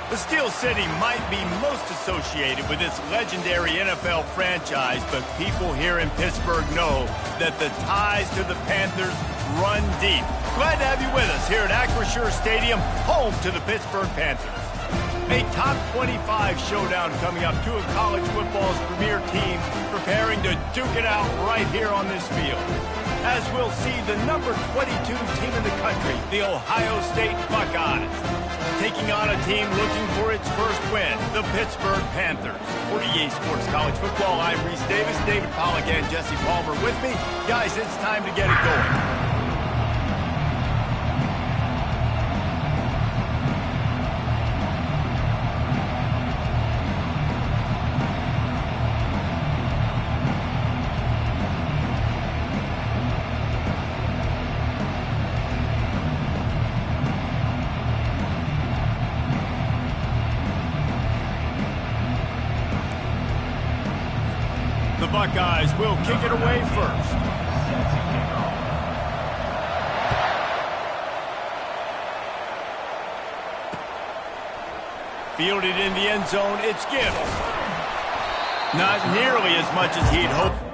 The Steel City might be most associated with its legendary NFL franchise, but people here in Pittsburgh know that the ties to the Panthers run deep. Glad to have you with us here at Acrisure Stadium, home to the Pittsburgh Panthers. A top 25 showdown coming up. Two of college football's premier teams preparing to duke it out right here on this field. As we'll see the number 22 team in the country, the Ohio State Buckeyes, taking on a team looking for its first win, the Pittsburgh Panthers. For EA Sports College Football, I'm Reese Davis, David Pollack and Jesse Palmer with me. Guys, it's time to get it going. The Buckeyes will kick it away first. Fielded in the end zone, it's Gibbs. Not nearly as much as he'd hoped.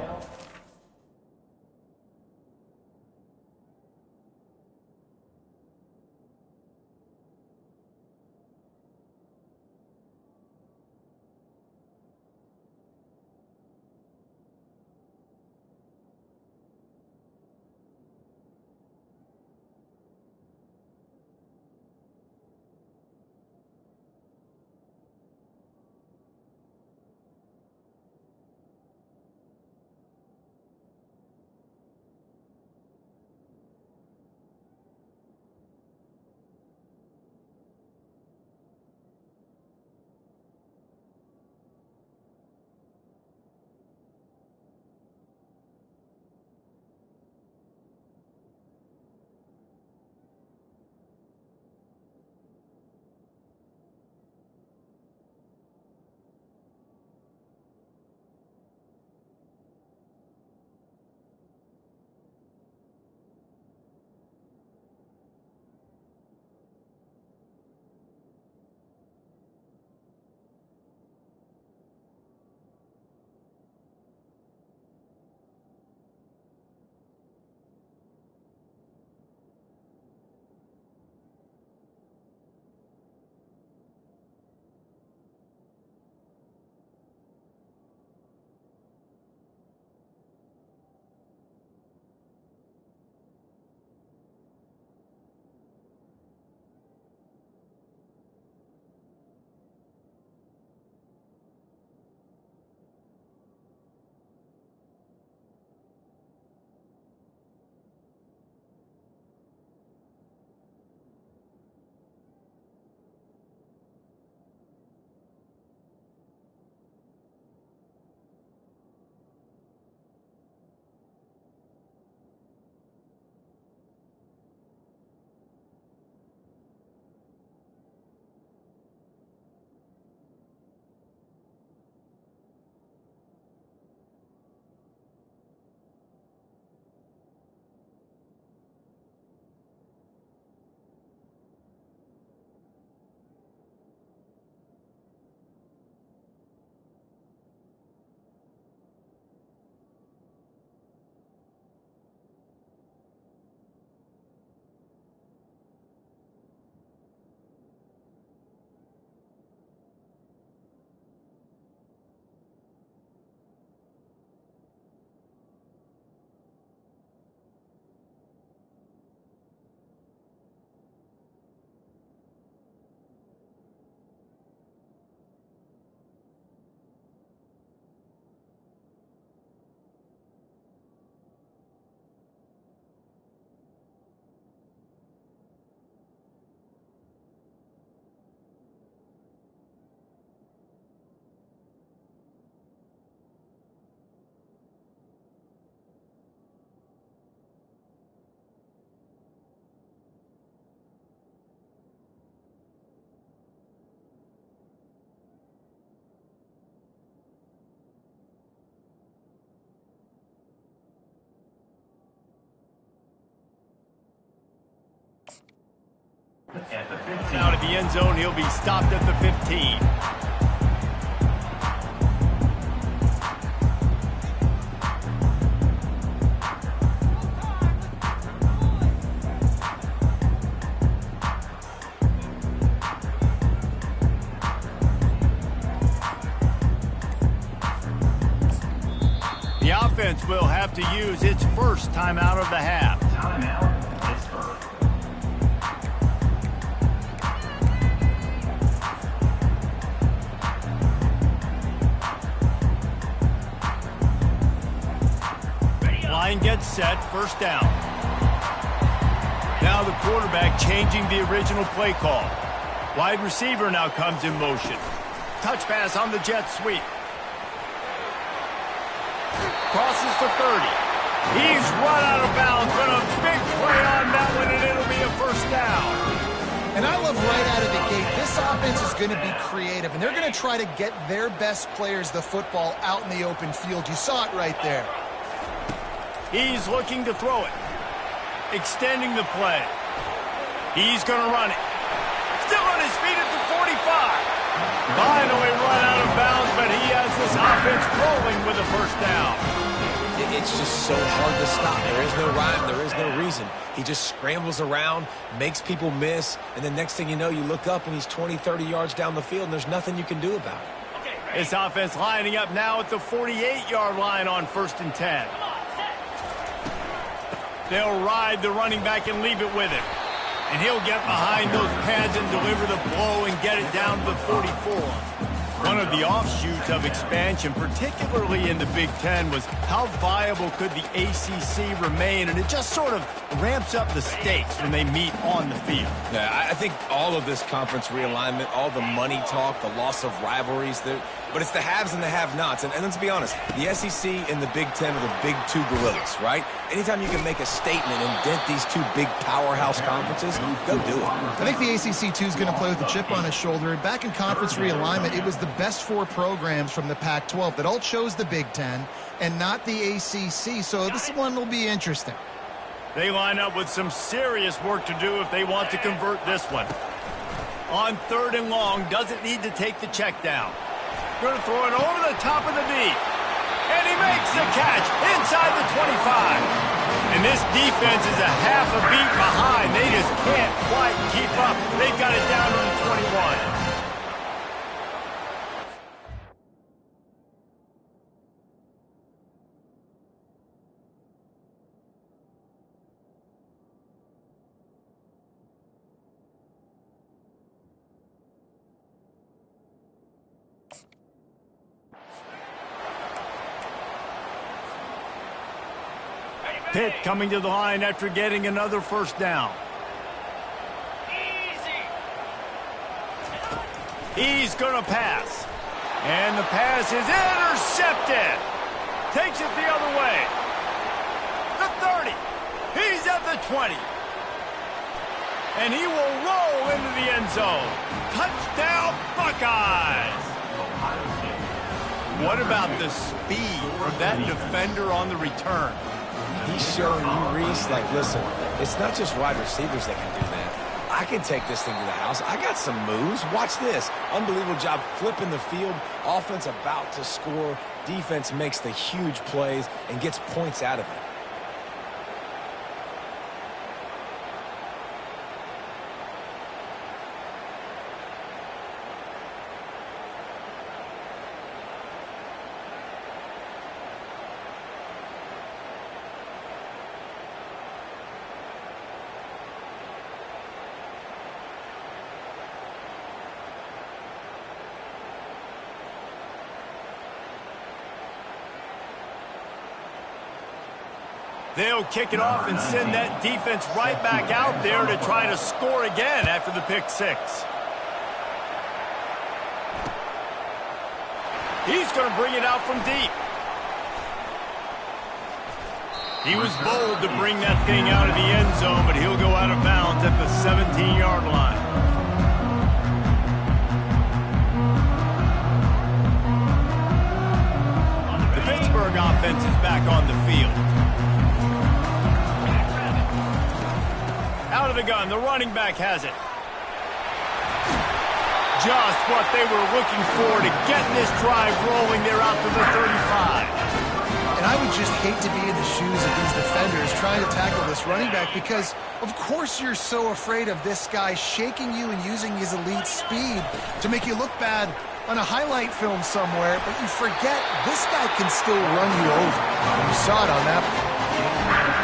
at the 15. Out of the end zone, he'll be stopped at the 15. The offense will have to use its first timeout of the half. Timeout, Pittsburgh. Line gets set, first down. Now the quarterback changing the original play call. Wide receiver now comes in motion. Touch pass on the jet sweep. Crosses to 30. He's run out of bounds, but a big play on that one, and it'll be a first down. And I love right out of the gate, this offense is going to be creative, and they're going to try to get their best players the football out in the open field. You saw it right there. He's looking to throw it. Extending the play. He's going to run it. Still on his feet at the 45. Finally run out of bounds, but he has this offense rolling with a first down. It's just so hard to stop. There is no rhyme. There is no reason. He just scrambles around, makes people miss, and the next thing you know, you look up and he's 20, 30 yards down the field, and there's nothing you can do about it. This offense lining up now at the 48-yard line on 1st and 10. They'll ride the running back and leave it with him. And he'll get behind those pads and deliver the blow and get it down to the 44. One of the offshoots of expansion, particularly in the Big Ten, was how viable could the ACC remain, and it just sort of ramps up the stakes when they meet on the field. Yeah, I think all of this conference realignment, all the money talk, the loss of rivalries, but it's the haves and the have-nots. And let's be honest, the SEC and the Big Ten are the big two gorillas, right? Anytime you can make a statement and dent these two big powerhouse conferences, go do it. I think the ACC, too, is going to play with a chip on his shoulder. And back in conference realignment, it was the best four programs from the Pac-12 that all chose the Big Ten and not the ACC. So this one will be interesting. They line up with some serious work to do if they want to convert this one. On 3rd and long, doesn't need to take the check down. Going to throw it over the top of the deep. And he makes the catch inside the 25. And this defense is a half a beat behind. They just can't quite keep up. They've got it down to the 21. Pitt coming to the line after getting another first down. He's going to pass. And the pass is intercepted. Takes it the other way. The 30. He's at the 20. And he will roll into the end zone. Touchdown, Buckeyes. What about the speed from that defender on the return? He's showing you, Reese, like, listen, it's not just wide receivers that can do that. I can take this thing to the house. I got some moves. Watch this. Unbelievable job flipping the field. Offense about to score. Defense makes the huge plays and gets points out of it. They'll kick it off and send that defense right back out there to try to score again after the pick six. He's going to bring it out from deep. He was bold to bring that thing out of the end zone, but he'll go out of bounds at the 17-yard line. The Pittsburgh offense is back on the field. Out of the gun, the running back has it. just what they were looking for to get this drive rolling there out to the 35. And I would just hate to be in the shoes of these defenders trying to tackle this running back because, of course, you're so afraid of this guy shaking you and using his elite speed to make you look bad on a highlight film somewhere, but you forget this guy can still run you over. You saw it on that one.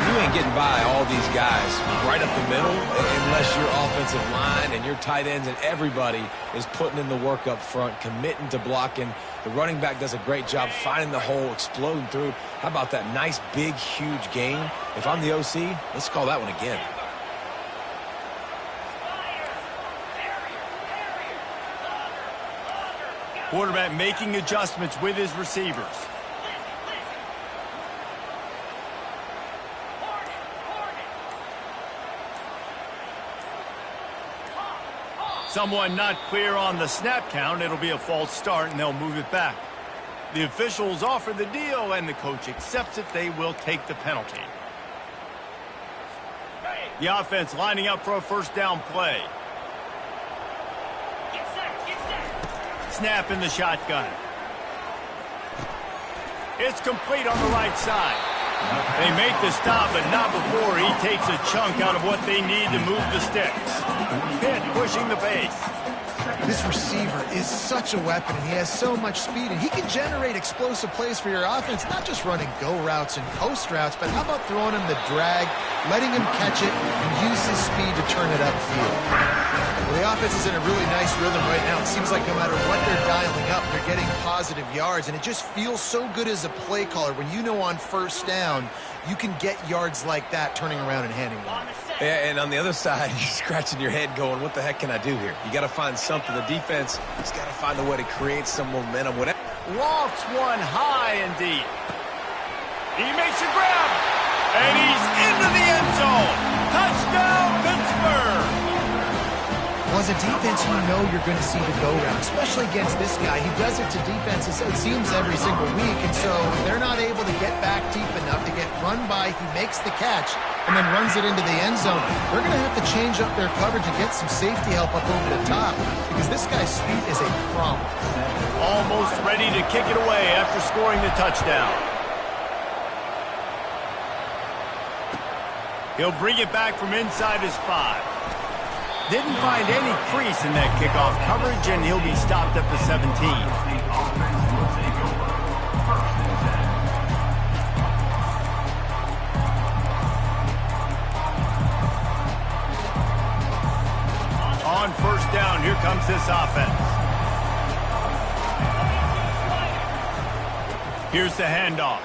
You ain't getting by all these guys right up the middle unless your offensive line and your tight ends and everybody is putting in the work up front, committing to blocking. The running back does a great job finding the hole, exploding through. How about that nice, big, huge gain? If I'm the OC, let's call that one again. Quarterback making adjustments with his receivers. Someone not clear on the snap count. It'll be a false start, and they'll move it back. The officials offer the deal, and the coach accepts it. They will take the penalty. The offense lining up for a first down play. Snap in the shotgun. It's complete on the right side. They make the stop, but not before he takes a chunk out of what they need to move the sticks. Pitt pushing the base. This receiver is such a weapon, and he has so much speed, and he can generate explosive plays for your offense, not just running go routes and post routes, but how about throwing him the drag, letting him catch it, and use his speed to turn it upfield. Well, the offense is in a really nice rhythm right now. It seems like no matter what they're dialing up, they're getting positive yards, and it just feels so good as a play caller when you know on first down you can get yards like that turning around and handing one. Yeah, and on the other side, you're scratching your head going, what the heck can I do here? You got to find something. The defense has got to find a way to create some momentum. Lofts one high and deep. He makes a grab, and he's into the end zone. Touchdown, Pittsburgh! Well, as a defense, you know you're going to see the go route, especially against this guy. He does it to defenses, it seems, every single week, and so they're not able to get back deep enough to get run by. He makes the catch and then runs it into the end zone. They're going to have to change up their coverage and get some safety help up over the top because this guy's speed is a problem. Almost ready to kick it away after scoring the touchdown. He'll bring it back from inside his 5. Didn't find any crease in that kickoff coverage, and he'll be stopped at the 17. On first down, here comes this offense. Here's the handoff.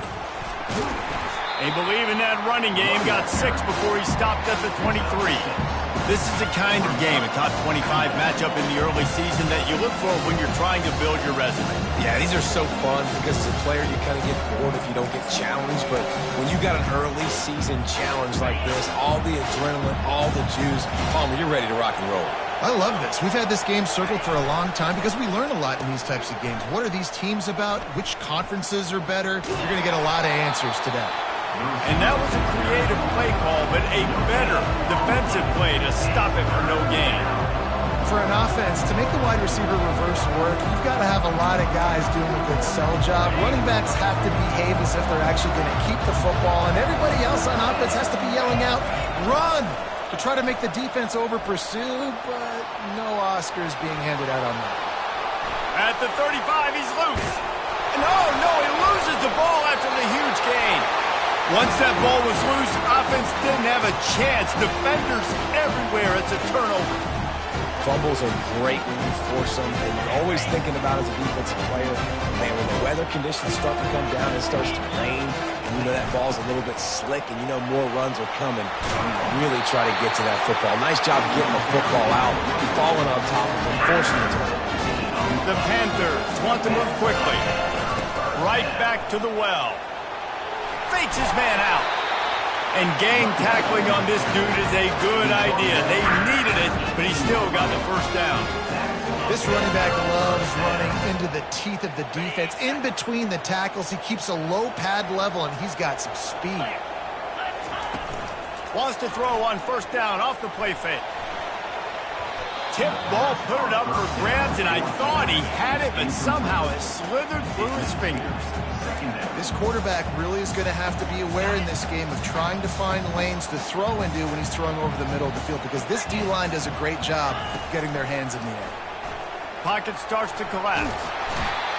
They believe in that running game. Got 6 before he stopped at the 23. This is the kind of game, a top 25 matchup in the early season that you look for when you're trying to build your resume. Yeah, these are so fun because as a player, you kind of get bored if you don't get challenged. But when you got an early season challenge like this, all the adrenaline, all the juice, Palmer, you're ready to rock and roll. I love this. We've had this game circled for a long time because we learn a lot in these types of games. What are these teams about? Which conferences are better? You're going to get a lot of answers today. And that was a creative play call, but a better defensive play to stop it for no gain. For an offense, to make the wide receiver reverse work, you've got to have a lot of guys doing a good sell job. Running backs have to behave as if they're actually going to keep the football, and everybody else on offense has to be yelling out, run, to try to make the defense over-pursue, but no Oscars being handed out on that. At the 35, he's loose. And oh, no, he loses the ball after the huge gain. Once that ball was loose, offense didn't have a chance. Defenders everywhere. It's a turnover. Fumbles are great when you force them, and you're always thinking about as a defensive player, man, when the weather conditions start to come down, it starts to rain, and you know that ball's a little bit slick, and you know more runs are coming. You really try to get to that football. Nice job getting the football out, falling on top of them, forcing the turnover. The Panthers want to move quickly. Right back to the well. Fakes his man out. And gang tackling on this dude is a good idea. They needed it, but he still got the first down. This running back loves running into the teeth of the defense. In between the tackles, he keeps a low pad level, and he's got some speed. Wants to throw on first down off the play fake. tip ball, put it up for grabs, and I thought he had it, but somehow it slithered through his fingers. This quarterback really is going to have to be aware in this game of trying to find lanes to throw into when he's throwing over the middle of the field, because this D-line does a great job getting their hands in the air. Pocket starts to collapse.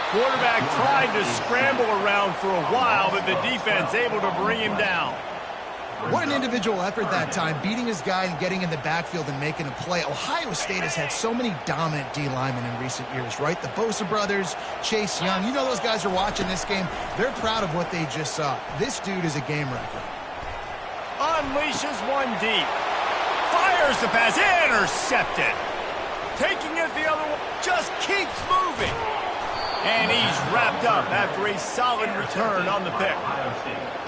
Quarterback tried to scramble around for a while, but the defense able to bring him down. What an individual effort that time, beating his guy and getting in the backfield and making a play. Ohio State has had so many dominant D-linemen in recent years, right? The Bosa brothers, Chase Young. You know those guys are watching this game. They're proud of what they just saw. This dude is a game wrecker. Unleashes one deep. Fires the pass. Intercepted. Taking it the other way. Just keeps moving. And he's wrapped up after a solid return on the pick.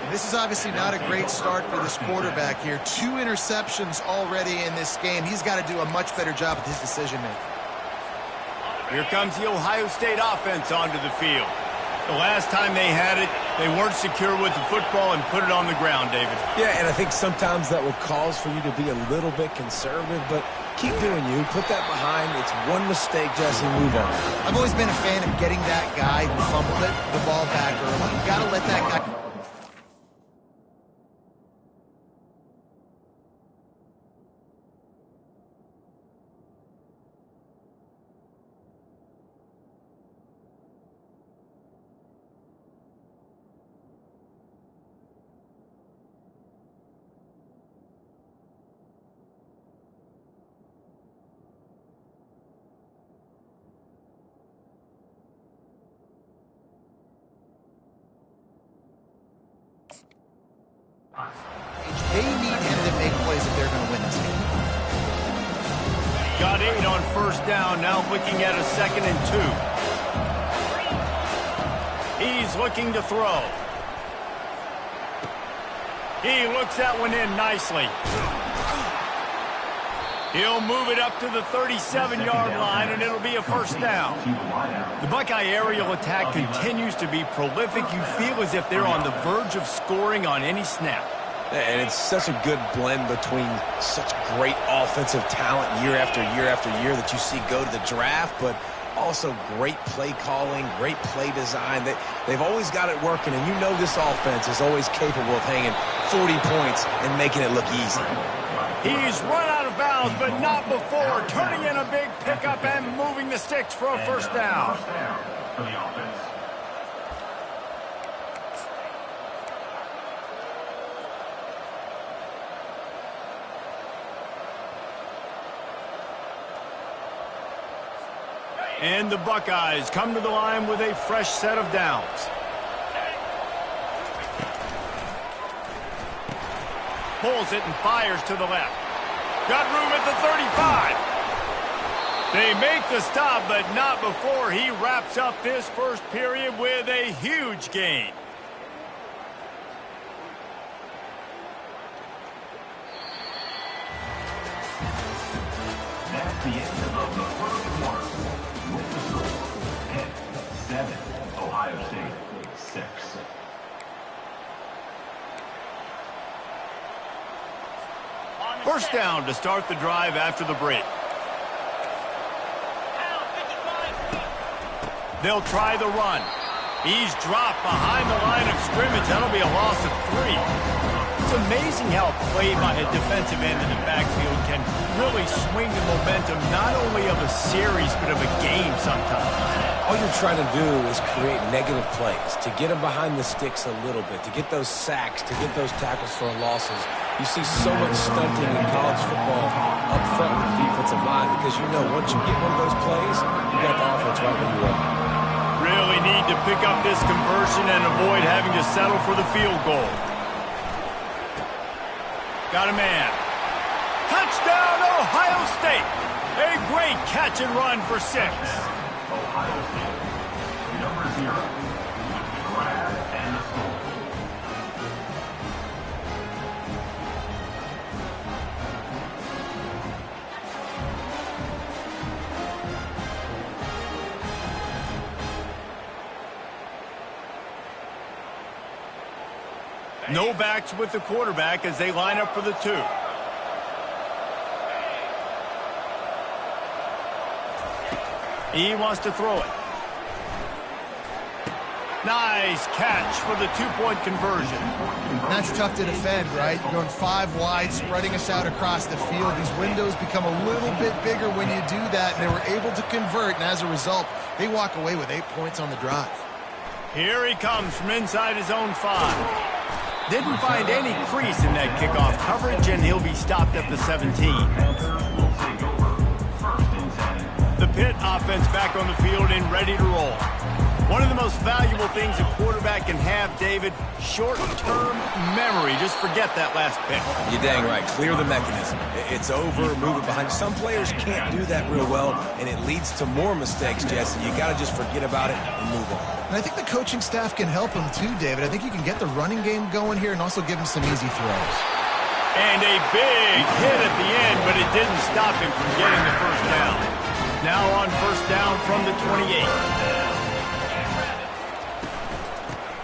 This is obviously not a great start for this quarterback here. 2 interceptions already in this game. He's got to do a much better job with his decision-making. Here comes the Ohio State offense onto the field. The last time they had it, they weren't secure with the football and put it on the ground, David. Yeah, and I think sometimes that will cause for you to be a little bit conservative, but keep doing you. Put that behind. It's one mistake, Jesse. Move on. I've always been a fan of getting that guy who fumbled it, the ball back early. You got to let that guy... They need him to make plays if they're going to win this game. Got 8 on first down, now looking at a 2nd and 2. He's looking to throw. He looks that one in nicely. He'll move it up to the 37-yard line, and it'll be a first down. The Buckeye aerial attack continues to be prolific. You feel as if they're on the verge of scoring on any snap. And it's such a good blend between such great offensive talent year after year after year that you see go to the draft, but also great play calling, great play design. They've always got it working, and you know this offense is always capable of hanging 40 points and making it look easy. He's run out of bounds, but not before turning in a big pickup and moving the sticks for a first down. And the Buckeyes come to the line with a fresh set of downs. Pulls it and fires to the left. Got room at the 35. They make the stop, but not before he wraps up this first period with a huge gain. That's the end of the first quarter. With the score, Pitt 7, Ohio State 6. First down to start the drive after the break. They'll try the run. He's dropped behind the line of scrimmage. That'll be a loss of 3. It's amazing how a play by a defensive end in the backfield can really swing the momentum not only of a series but of a game sometimes. All you're trying to do is create negative plays, to get them behind the sticks a little bit, to get those sacks, to get those tackles for losses. You see so much stunting in college football up front with the defensive line because you know once you get one of those plays, you got the offense right where you are. Really need to pick up this conversion and avoid having to settle for the field goal. Got a man. Touchdown, Ohio State. A great catch and run for 6. Ohio State, number 0, the grab and the score. No backs with the quarterback as they line up for the 2. He wants to throw it. Nice catch for the two-point conversion. That's tough to defend, right? You're going 5 wide, spreading us out across the field. These windows become a little bit bigger when you do that, and they were able to convert, and as a result, they walk away with 8 points on the drive. Here he comes from inside his own 5. Didn't find any crease in that kickoff coverage, and he'll be stopped at the 17. The Pitt offense back on the field and ready to roll. One of the most valuable things a quarterback can have, David, short-term memory. Just forget that last pick. You're dang right. Clear the mechanism. It's over, move it behind. Some players can't do that real well, and it leads to more mistakes, Jesse. You got to just forget about it and move on. And I think the coaching staff can help him too, David. I think you can get the running game going here and also give him some easy throws. And a big hit at the end, but it didn't stop him from getting the first down. Now on first down from the 28.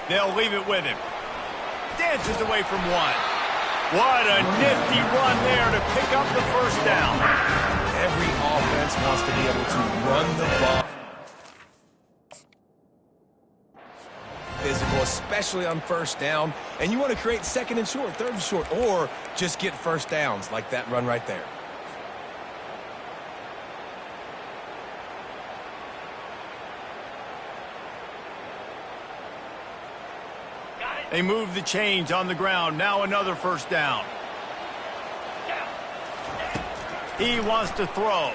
They'll leave it with him. Dances away from 1. What a nifty run there to pick up the first down. Every offense wants to be able to run the ball. Physical, especially on first down. And you want to create second and short, third and short, or just get first downs like that run right there. They move the chains on the ground. Now another first down. He wants to throw.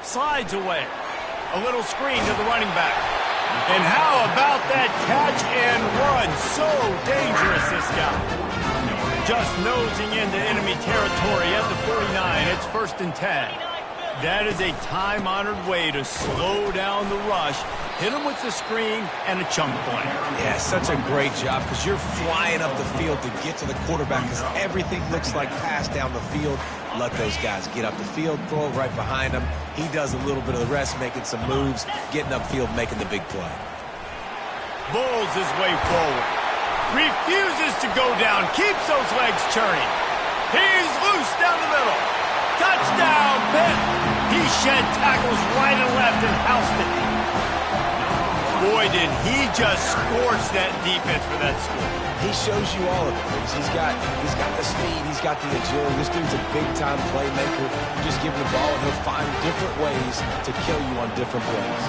Slides away. A little screen to the running back. And how about that catch and run? So dangerous, this guy. Just nosing into enemy territory at the 49. It's first and 10. That is a time-honored way to slow down the rush, hit him with the screen, and a chunk point. Yeah, such a great job because you're flying up the field to get to the quarterback because everything looks like pass down the field. Let those guys get up the field, throw it right behind him. He does a little bit of the rest, making some moves, getting upfield, making the big play. Bulls his way forward. Refuses to go down, keeps those legs churning. He's loose down the middle. Touchdown, Pitt! He shed tackles right and left and housed it. Boy, did he just scorch that defense for that score. He shows you all of it. He's got the speed, he's got the agility. This dude's a big-time playmaker. Just give him the ball, and he'll find different ways to kill you on different plays.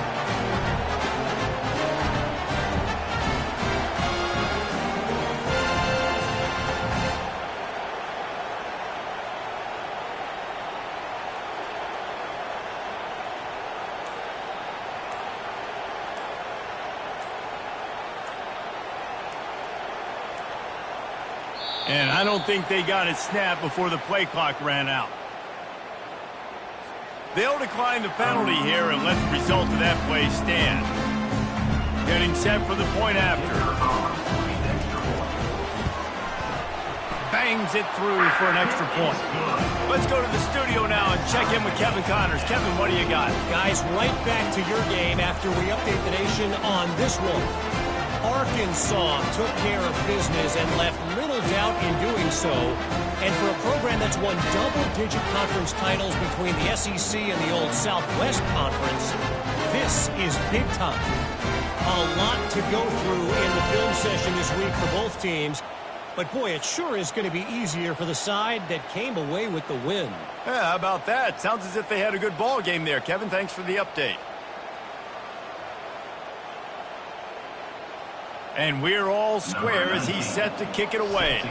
And I don't think they got it snapped before the play clock ran out. They'll decline the penalty here and let the result of that play stand. Getting set for the point after. Bangs it through for an extra point. Let's go to the studio now and check in with Kevin Connors. Kevin, what do you got? Guys, right back to your game after we update the nation on this one. Arkansas took care of business and left little doubt in doing so. And for a program that's won double-digit conference titles between the SEC and the old Southwest Conference, this is big time. A lot to go through in the film session this week for both teams. But, boy, it sure is going to be easier for the side that came away with the win. Yeah, how about that? Sounds as if they had a good ball game there. Kevin, thanks for the update. And we're all square as he's set to kick it away.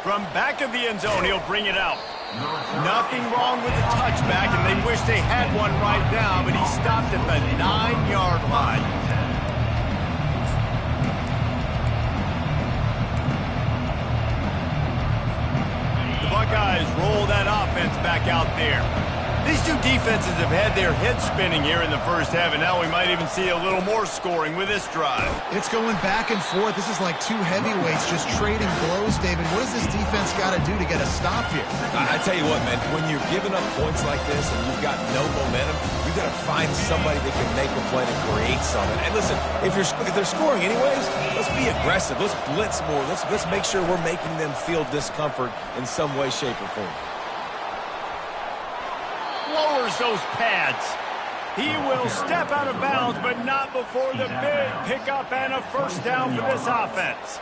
From back of the end zone, he'll bring it out. Nothing wrong with the touchback, and they wish they had one right now, but he stopped at the 9-yard line. The Buckeyes roll that offense back out there. These two defenses have had their heads spinning here in the first half, and now we might even see a little more scoring with this drive. It's going back and forth. This is like two heavyweights just trading blows, David. What does this defense got to do to get a stop here? I tell you what, man, when you're giving up points like this and you've got no momentum, you've got to find somebody that can make a play to create something. And listen, if they're scoring anyways, let's be aggressive. Let's blitz more. Let's make sure we're making them feel discomfort in some way, shape, or form. Lowers those pads. He will step out of bounds, but not before the big pickup and a first down for this offense.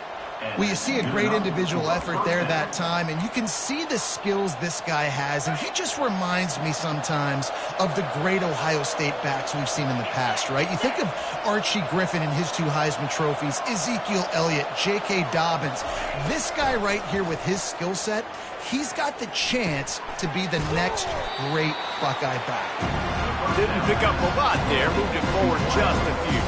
Well, you see a great individual effort there that time, and you can see the skills this guy has, and he just reminds me sometimes of the great Ohio State backs we've seen in the past, right? You think of Archie Griffin and his 2 Heisman trophies, Ezekiel Elliott, J.K. Dobbins. This guy right here with his skill set, he's got the chance to be the next great Buckeye back. Didn't pick up a lot there, moved it forward just a few.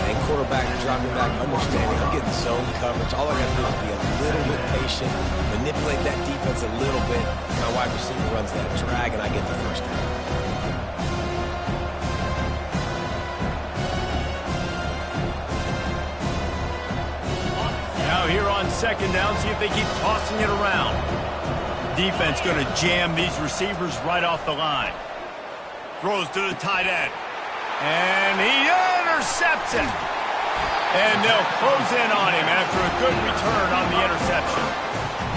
And quarterback dropping back, understanding I'm getting zone coverage. All I got to do is be a little bit patient, manipulate that defense a little bit. My wide receiver runs that drag, and I get the first down. Now here on second down, see if they keep tossing it around. Defense going to jam these receivers right off the line. Throws to the tight end. And he intercepts it. And they'll close in on him after a good return on the interception.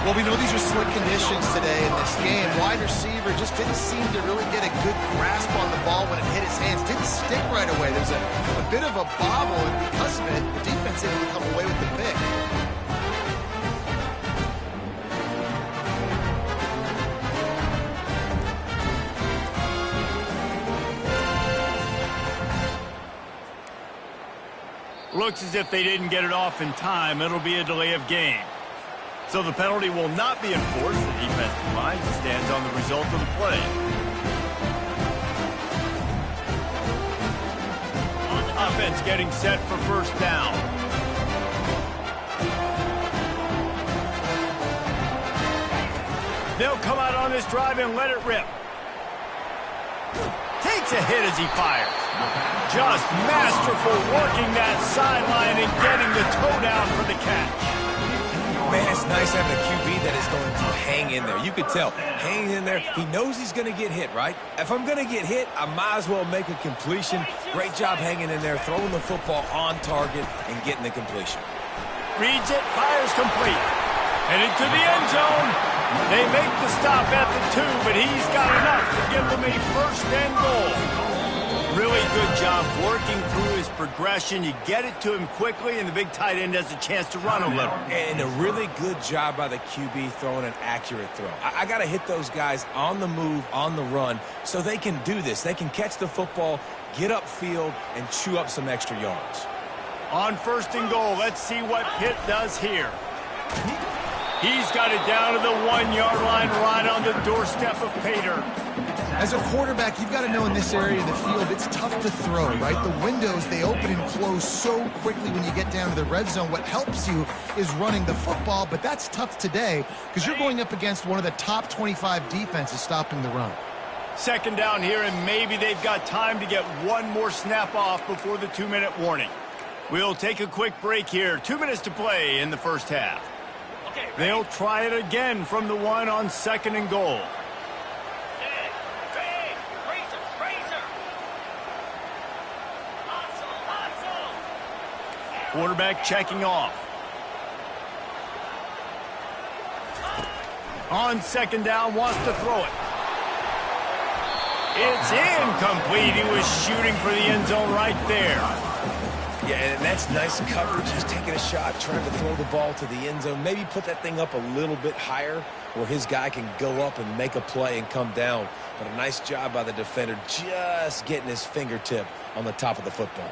Well, we know these are slick conditions today in this game. Wide receiver just didn't seem to really get a good grasp on the ball when it hit his hands. Didn't stick right away. There's a bit of a bobble, and because of it, the defense able to come away with the pick. Looks as if they didn't get it off in time. It'll be a delay of game. So the penalty will not be enforced. The defensive line stands on the result of the play. Offense getting set for first down. They'll come out on this drive and let it rip. Takes a hit as he fires. Just masterful working that sideline and getting the toe down for the catch. Man, it's nice having a QB that is going to hang in there. You could tell, hanging in there, he knows he's going to get hit, right? If I'm going to get hit, I might as well make a completion. Great job hanging in there, throwing the football on target and getting the completion. Reads it, fires complete. Headed to the end zone. They make the stop at the 2, but he's got enough to give them a first and goal. Really good job working through his progression. You get it to him quickly, and the big tight end has a chance to run a little. And a really good job by the QB throwing an accurate throw. I got to hit those guys on the move, on the run, so they can do this. They can catch the football, get upfield, and chew up some extra yards. On first and goal, let's see what Pitt does here. He's got it down to the 1-yard line, right on the doorstep of Pater. As a quarterback, you've got to know in this area of the field, it's tough to throw, right? The windows, they open and close so quickly when you get down to the red zone. What helps you is running the football, but that's tough today because you're going up against one of the top 25 defenses stopping the run. Second down here, and maybe they've got time to get one more snap off before the 2-minute warning. We'll take a quick break here. 2 minutes to play in the first half. They'll try it again from the 1 on second and goal. Quarterback checking off. On second down, wants to throw it. It's incomplete. He was shooting for the end zone right there. Yeah, and that's nice coverage. He's taking a shot, trying to throw the ball to the end zone. Maybe put that thing up a little bit higher where his guy can go up and make a play and come down. But a nice job by the defender just getting his fingertip on the top of the football.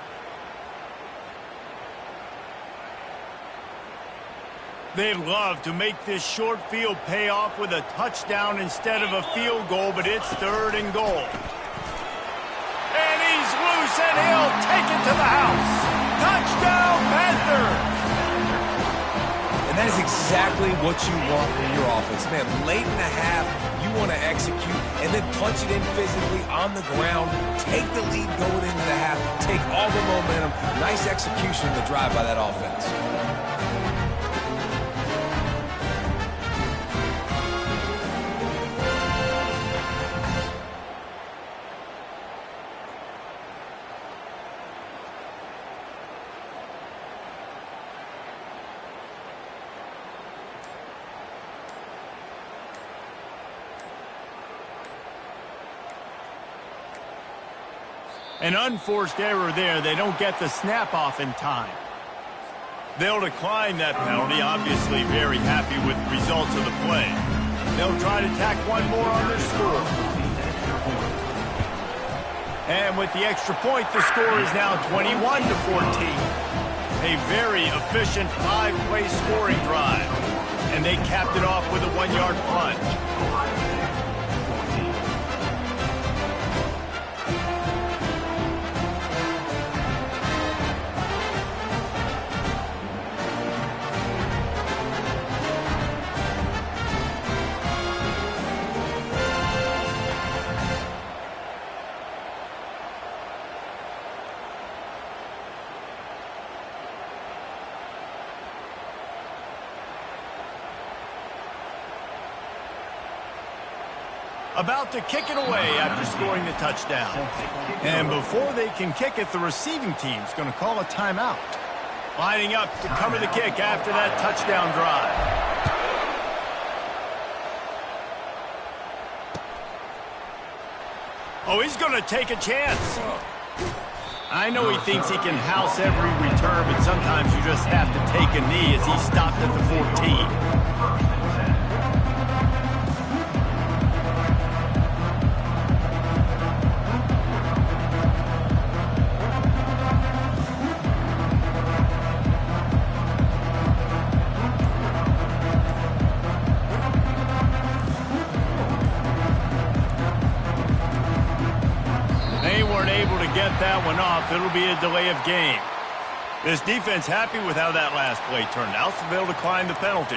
They'd love to make this short field pay off with a touchdown instead of a field goal, but it's third and goal. And he's loose, and he'll take it to the house. Touchdown, Panthers! And And that is exactly what you want from your offense. Man, late in the half, you want to execute and then punch it in physically on the ground, take the lead going into the half, take all the momentum. Nice execution in the drive by that offense. An unforced error there. They don't get the snap off in time. They'll decline that penalty, obviously very happy with the results of the play. They'll try to tack one more on their score. And with the extra point, the score is now 21-14. A very efficient 5-play scoring drive. And they capped it off with a 1-yard plunge. About to kick it away after scoring the touchdown. And before they can kick it, the receiving team's going to call a timeout. Lining up to cover the kick after that touchdown drive. Oh, he's going to take a chance. I know he thinks he can house every return, but sometimes you just have to take a knee as he stopped at the 14. Get that one off. It'll be a delay of game. This defense happy with how that last play turned out, so they'll decline the penalty.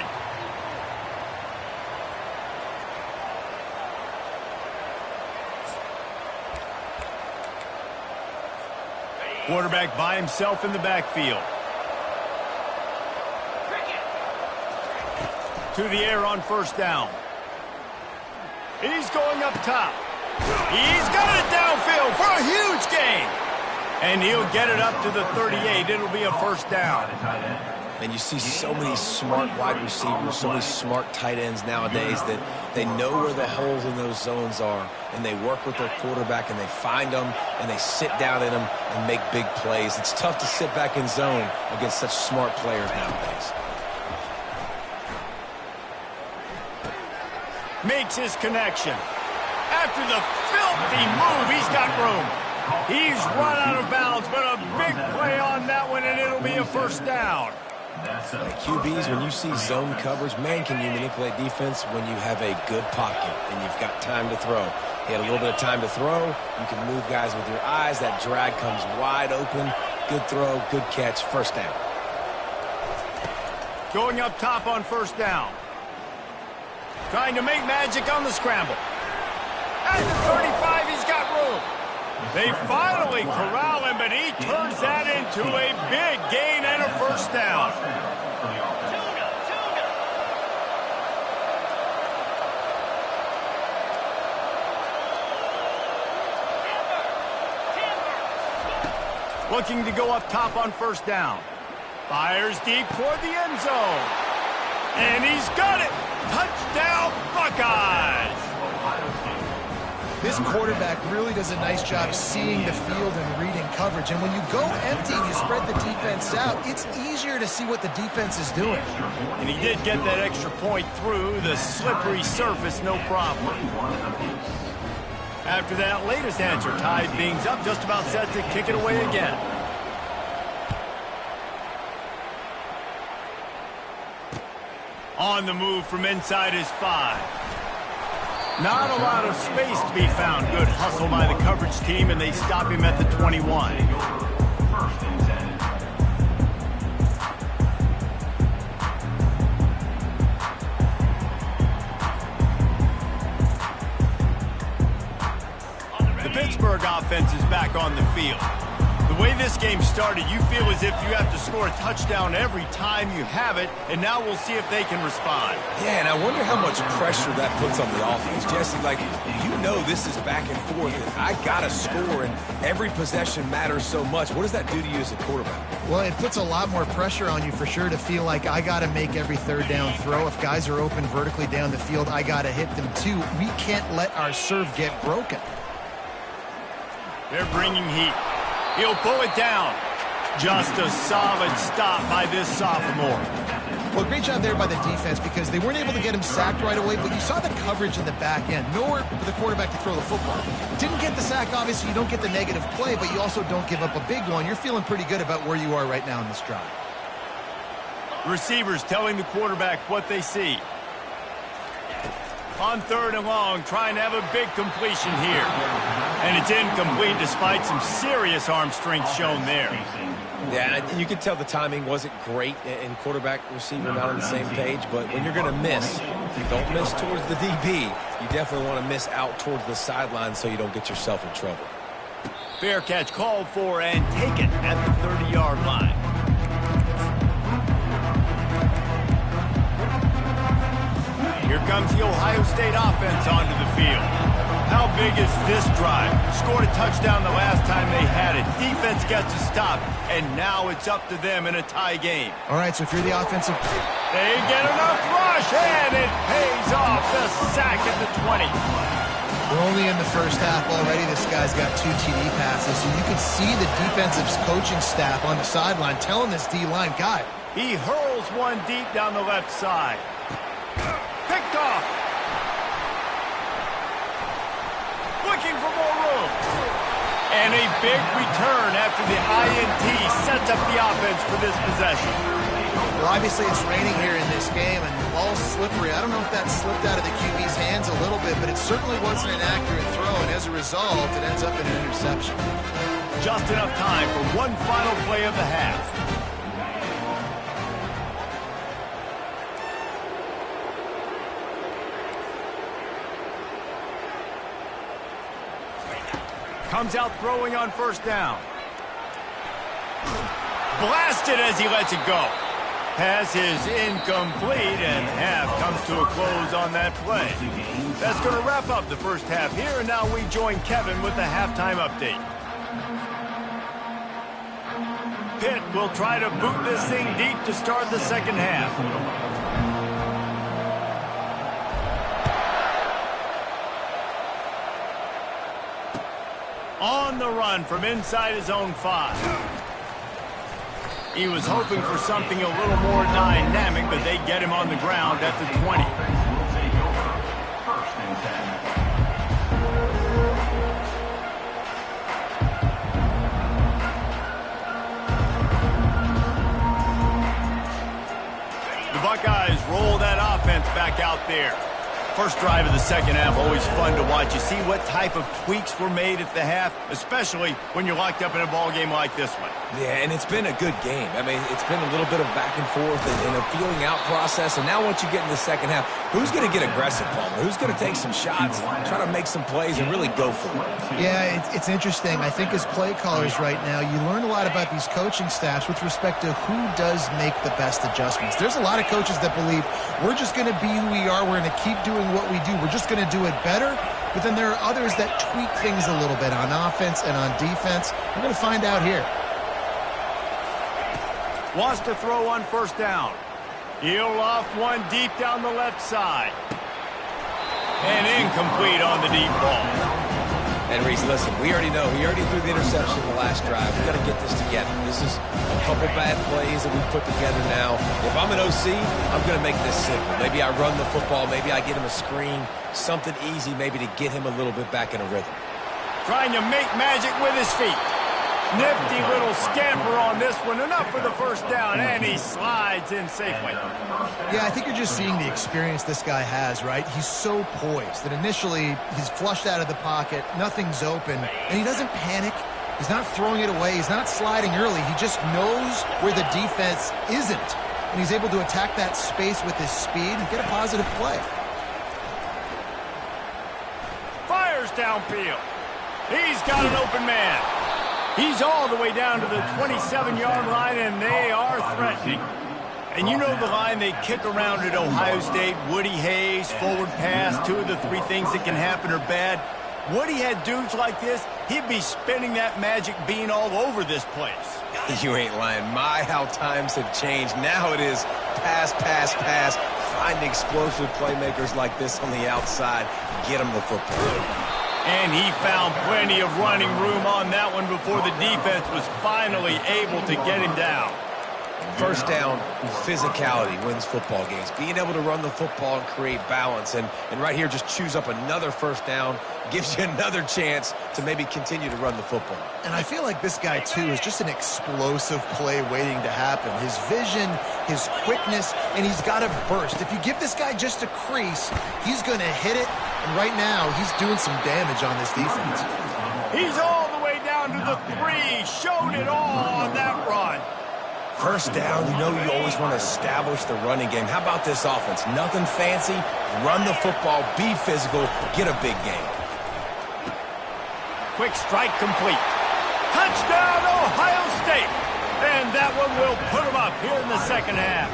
Quarterback by himself in the backfield. To the air on first down. He's going up top. He's got it downfield for a huge gain. And he'll get it up to the 38. It'll be a first down. And you see so many smart wide receivers, so many smart tight ends nowadays that they know where the holes in those zones are, and they work with their quarterback, and they find them, and they sit down in them and make big plays. It's tough to sit back in zone against such smart players nowadays. Makes his connection. After the filthy move, he's got room. He's run out of bounds, but a big play on that one, and it'll be a first down. QBs, when you see zone coverage, man, can you manipulate defense when you have a good pocket and you've got time to throw. He had a little bit of time to throw. You can move guys with your eyes. That drag comes wide open. Good throw, good catch, first down. Going up top on first down. Trying to make magic on the scramble. At the 35, he's got room. They finally corral him, but he turns that into a big gain and a first down. Looking to go up top on first down. Fires deep toward the end zone. And he's got it. Touchdown, Buckeyes. This quarterback really does a nice job seeing the field and reading coverage. And when you go empty and you spread the defense out, it's easier to see what the defense is doing. And he did get that extra point through the slippery surface, no problem. After that latest answer, tied things up, just about set to kick it away again. On the move from inside his 5. Not a lot of space to be found. Good hustle by the coverage team, and they stop him at the 21. Pittsburgh offense is back on the field. The way this game started, you feel as if you have to score a touchdown every time you have it, and now we'll see if they can respond. Yeah, and I wonder how much pressure that puts on the offense. Jesse, like, you know this is back and forth. I got to score, and every possession matters so much. What does that do to you as a quarterback? Well, it puts a lot more pressure on you for sure to feel like I got to make every third down throw. If guys are open vertically down the field, I got to hit them too. We can't let our serve get broken. They're bringing heat. He'll pull it down. Just a solid stop by this sophomore. Well, great job there by the defense because they weren't able to get him sacked right away, but you saw the coverage in the back end. Nowhere for the quarterback to throw the football. Didn't get the sack, obviously. You don't get the negative play, but you also don't give up a big one. You're feeling pretty good about where you are right now in this drive. Receivers telling the quarterback what they see. On 3rd and long, trying to have a big completion here. And it's incomplete despite some serious arm strength shown there. Yeah, and you could tell the timing wasn't great and quarterback, receiver not on the same page, but when you're going to miss, don't miss towards the DB. You definitely want to miss out towards the sideline so you don't get yourself in trouble. Fair catch called for and taken at the 30-yard line. Here comes the Ohio State offense onto the field. How big is this drive? Scored a touchdown the last time they had it. Defense gets a stop, and now it's up to them in a tie game. All right, so if you're the offensive... They get enough rush, and it pays off. The sack at the 20. We're only in the first half already. This guy's got 2 TD passes, so you can see the defensive coaching staff on the sideline telling this D-line, guy. He hurls one deep down the left side. Picked off. Looking for more room. And a big return after the INT sets up the offense for this possession. Well, obviously it's raining here in this game, and the ball's slippery. I don't know if that slipped out of the QB's hands a little bit, but it certainly wasn't an accurate throw, and as a result, it ends up in an interception. Just enough time for one final play of the half. Comes out throwing on 1st down. Blasted as he lets it go. Pass is incomplete, and half comes to a close on that play. That's going to wrap up the first half here, and now we join Kevin with the halftime update. Pitt will try to boot this thing deep to start the second half. On the run from inside his own 5. He was hoping for something a little more dynamic, but they get him on the ground at the 20. The Buckeyes roll that offense back out there. First drive of the second half, always fun to watch. You see what type of tweaks were made at the half, especially when you're locked up in a ball game like this one. Yeah, and it's been a good game. I mean, it's been a little bit of back and forth and a feeling out process. And now once you get in the second half, who's going to get aggressive, Palmer? Who's going to take some shots, try to make some plays, and really go for it? Yeah, it's interesting. I think as play callers right now, you learn a lot about these coaching staffs with respect to who does make the best adjustments. There's a lot of coaches that believe we're just going to be who we are. We're going to keep doing what we do. We're just going to do it better. But then there are others that tweak things a little bit on offense and on defense. We're going to find out here. Wants to throw on 1st down. He'll off one deep down the left side. And incomplete on the deep ball. And Reese, listen, we already know. He already threw the interception in the last drive. We've got to get this together. This is a couple bad plays that we've put together now. If I'm an OC, I'm going to make this simple. Maybe I run the football. Maybe I get him a screen. Something easy maybe to get him a little bit back in a rhythm. Trying to make magic with his feet. Nifty little scamper on this one. Enough for the 1st down, and he slides in safely. Yeah, I think you're just seeing the experience this guy has, right? He's so poised that initially he's flushed out of the pocket, nothing's open, and he doesn't panic. He's not throwing it away. He's not sliding early. He just knows where the defense isn't, and he's able to attack that space with his speed and get a positive play. Fires downfield. He's got an open man. He's all the way down to the 27-yard line, and they are threatening. And you know the line they kick around at Ohio State, Woody Hayes, forward pass, 2 of the 3 things that can happen are bad. Woody had dudes like this, he'd be spinning that magic bean all over this place. You ain't lying. My, how times have changed. Now it is pass, pass, pass. Find explosive playmakers like this on the outside. Get them the football. And he found plenty of running room on that one before the defense was finally able to get him down. First down, physicality wins football games. Being able to run the football and create balance. And right here, just choose up another first down, gives you another chance to maybe continue to run the football. And I feel like this guy, too, is just an explosive play waiting to happen. His vision, his quickness, and he's got a burst. If you give this guy just a crease, he's going to hit it. And right now, he's doing some damage on this defense. He's all the way down to the 3. Showed it all on that run. First down, you know you always want to establish the running game. How about this offense? Nothing fancy. Run the football, be physical, get a big game. Quick strike complete. Touchdown, Ohio State. And that one will put him up here in the second half.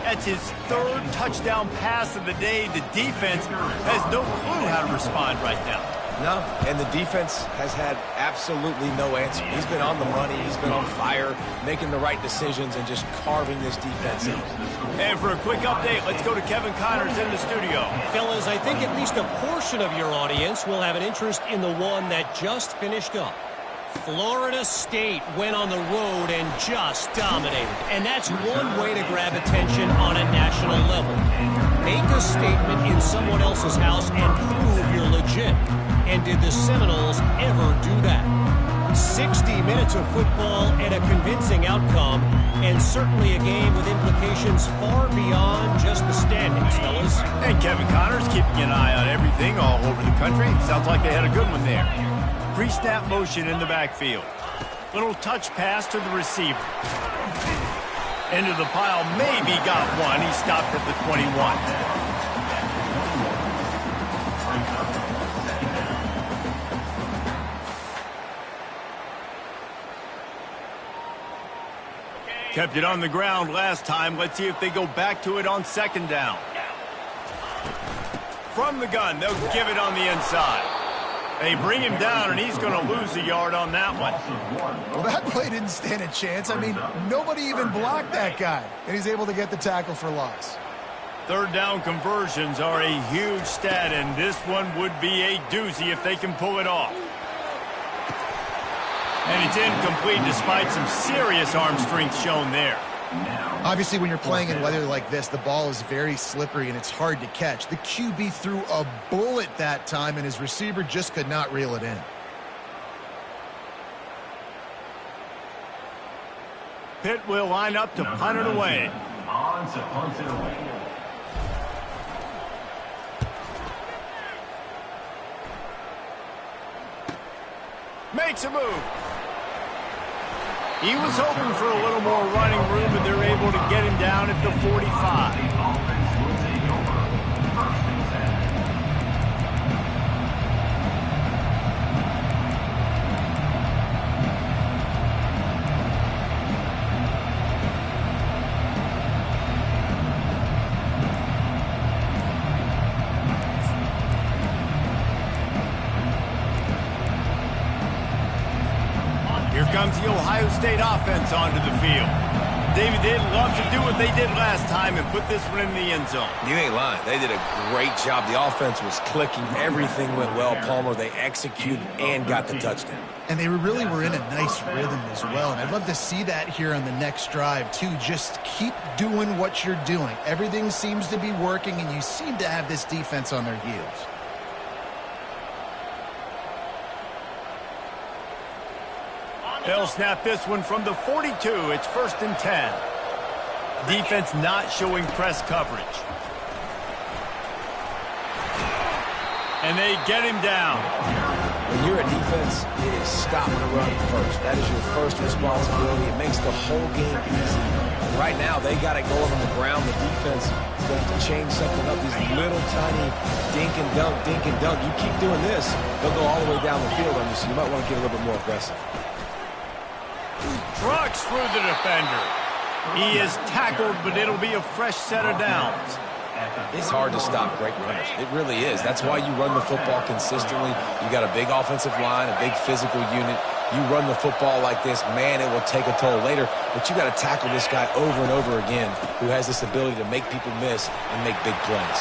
That's his 3rd touchdown pass of the day. The defense has no clue how to respond right now. No, and the defense has had absolutely no answer. He's been on the money. He's been on fire, making the right decisions and just carving this defense in. And for a quick update, let's go to Kevin Connors in the studio. Fellas, I think at least a portion of your audience will have an interest in the one that just finished up. Florida State went on the road and just dominated. And that's one way to grab attention on a national level. Make a statement in someone else's house and prove you're legit. And did the Seminoles ever do that? 60 minutes of football and a convincing outcome, and certainly a game with implications far beyond just the standings, fellas. And Kevin Connors keeping an eye on everything all over the country. Sounds like they had a good one there. Pre-snap motion in the backfield. Little touch pass to the receiver. Into the pile, maybe got one. He stopped at the 21. Kept it on the ground last time. Let's see if they go back to it on 2nd down. From the gun, they'll give it on the inside. They bring him down, and he's going to lose a yard on that one. Well, that play didn't stand a chance. I mean, nobody even blocked that guy, and he's able to get the tackle for loss. 3rd down conversions are a huge stat, and this one would be a doozy if they can pull it off. And it's incomplete despite some serious arm strength shown there. Obviously, when you're playing in weather like this, the ball is very slippery and it's hard to catch. The QB threw a bullet that time, and his receiver just could not reel it in. Pitt will line up to punt it away. On to punt it away. Makes a move. He was hoping for a little more running room, but they're able to get him down at the 45. Offense will take over. 1st and 10. Here comes the Ohio State offense onto the field. David, they'd love to do what they did last time and put this one in the end zone. You ain't lying. They did a great job. The offense was clicking. Everything went well, Palmer. They executed and got the touchdown. And they really were in a nice rhythm as well. And I'd love to see that here on the next drive, too. Just keep doing what you're doing. Everything seems to be working, and you seem to have this defense on their heels. They'll snap this one from the 42. It's 1st and 10. Defense not showing press coverage. And they get him down. When you're a defense, it is stop the run first. That is your first responsibility. It makes the whole game easy. right now they got it going on the ground. The defense is going to have to change something up. These little tiny dink and dunk. You keep doing this, they'll go all the way down the field on you, so you might want to get a little bit more aggressive. Trucks through the defender. He is tackled, but it'll be a fresh set of downs. It's hard to stop great runners. It really is. That's why you run the football consistently. You got a big offensive line, a big physical unit. You run the football like this, man, it will take a toll later. But you got to tackle this guy over and over again who has this ability to make people miss and make big plays.